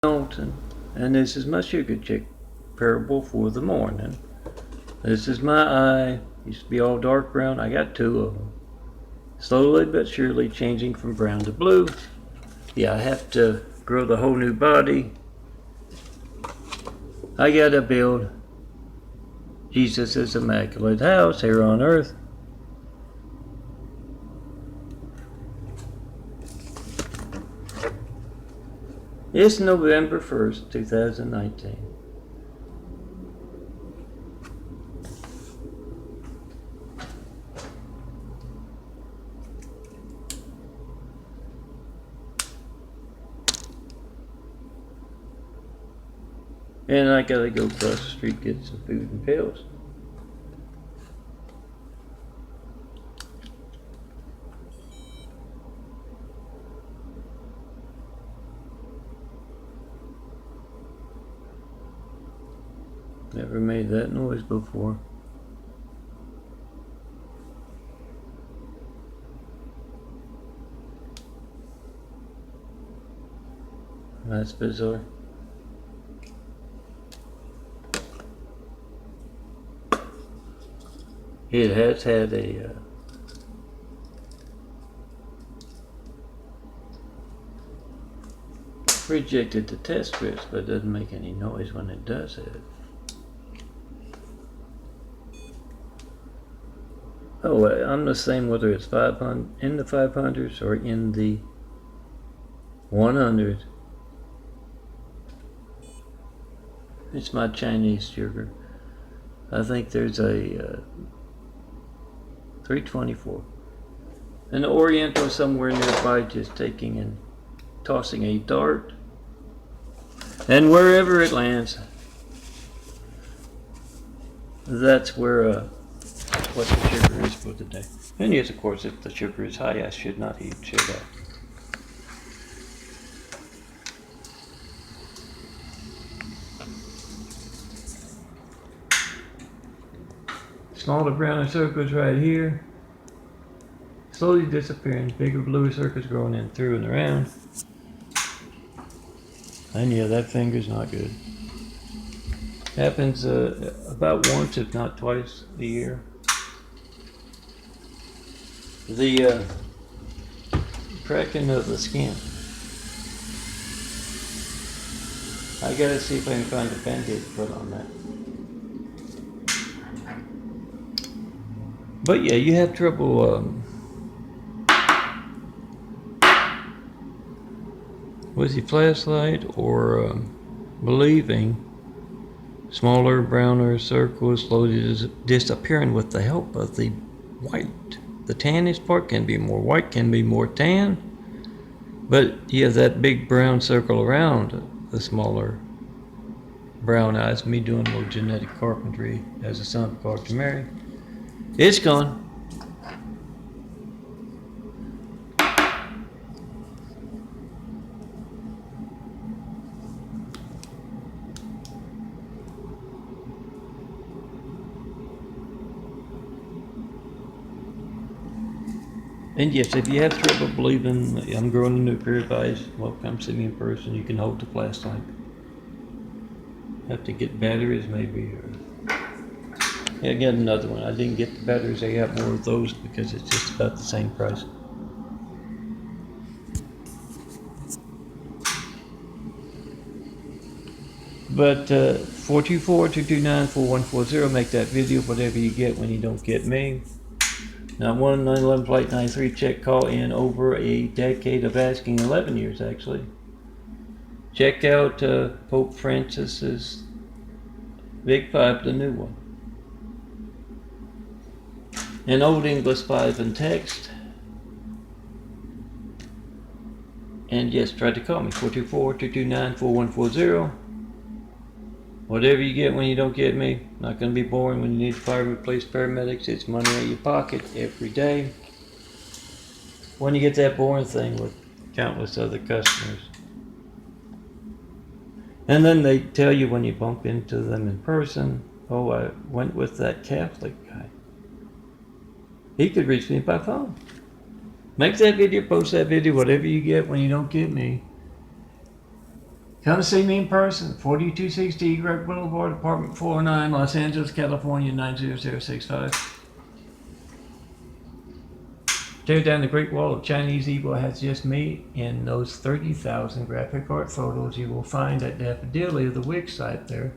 Milton, and this is my sugar chick parable for the morning. This is my eye. Used to be all dark brown. I got two of them. Slowly but surely changing from brown to blue. Yeah, I have to grow the whole new body. I gotta build Jesus' immaculate house here on earth. It's November 1st, 2019. And I gotta go across the street, get some food and pills. Never made that noise before. That's bizarre. It has had a rejected the test strips, but it doesn't make any noise when it does it. Oh, I'm the same whether it's 500 in the 500s or in the 100s. It's my Chinese sugar. I think there's a 324. An Oriental somewhere nearby just taking and tossing a dart. And wherever it lands, that's where what the sugar is for the day. And yes, of course, if the sugar is high, I should not eat, should I? Smaller browner circles right here, slowly disappearing. Bigger bluer circles growing in through and around. And yeah, that finger's not good. Happens about once, if not twice a year. The cracking of the skin. I gotta see if I can find a band-aid to put on that. But yeah, you have trouble with your flashlight or believing smaller, browner circles slowly disappearing with the help of the white. The tannish part can be more white, can be more tan, but you have that big brown circle around the smaller brown eyes. Me doing a little genetic carpentry as a son of Dr. Mary. It's gone. And yes, if you have trouble believing I'm growing a new pair of eyes, well, come see me in person. You can hold the flashlight. Have to get batteries maybe, or yeah, get another one. I didn't get the batteries. I got more of those because it's just about the same price. But 424-229-4140, make that video, whatever you get when you don't get me. 91911 Flight 93, check call in over a decade of asking, 11 years actually. Check out Pope Francis's Big Five, the new one. An Old English 5 in text. And yes, try to call me, 424-229-4140. Whatever you get when you don't get me, not going to be boring when you need fire replace paramedics. It's money in your pocket every day. When you get that boring thing with countless other customers. And then they tell you when you bump into them in person, oh, I went with that Catholic guy. He could reach me by phone. Make that video, post that video, whatever you get when you don't get me. Come see me in person, 4260 Greg Boulevard, apartment 409, Los Angeles, California, 90065. Tear down the Great Wall of Chinese evil has just me in those 30,000 graphic art photos you will find at Daffodilly of the Wix site there.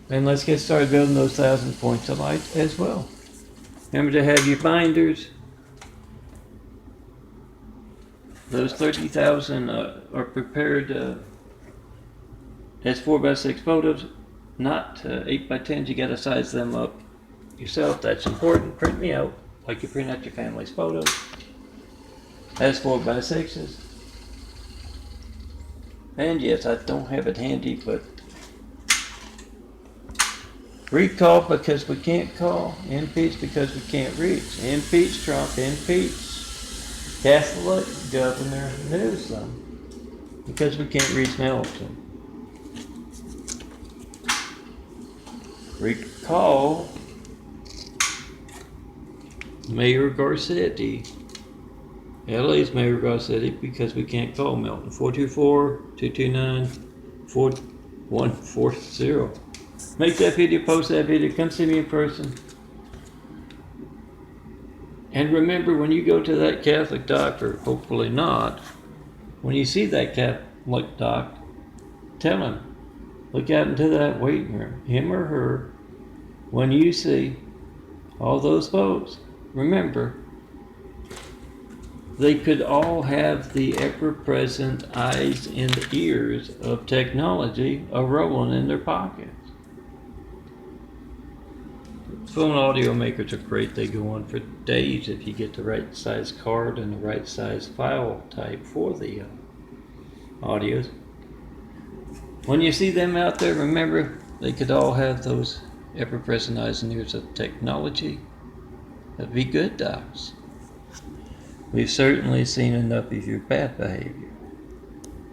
And let's get started building those 1,000 points of light as well. Remember to have your binders. Those 30,000 are prepared as 4x6 photos, not 8x10s. You gotta size them up yourself. That's important. Print me out like you print out your family's photos as 4x6s. And yes, I don't have it handy, but recall because we can't call, impeach because we can't reach, impeach Trump, impeach Catholic Governor Newsom because we can't reach Nelson. Recall Mayor Garcetti, LA's Mayor Garcetti, because we can't call Milton. 424-229-4140. Make that video, post that video, come see me in person. And remember, when you go to that Catholic doctor, hopefully not, when you see that Catholic doc, tell him, look out into that waiting room, him or her, when you see all those folks, remember, they could all have the ever-present eyes and ears of technology a-rolling in their pockets. Phone audio makers are great. They go on for days if you get the right size card and the right size file type for the audios. When you see them out there, remember, they could all have those ever-present eyes and ears of technology. That'd be good docs. We've certainly seen enough of your bad behavior.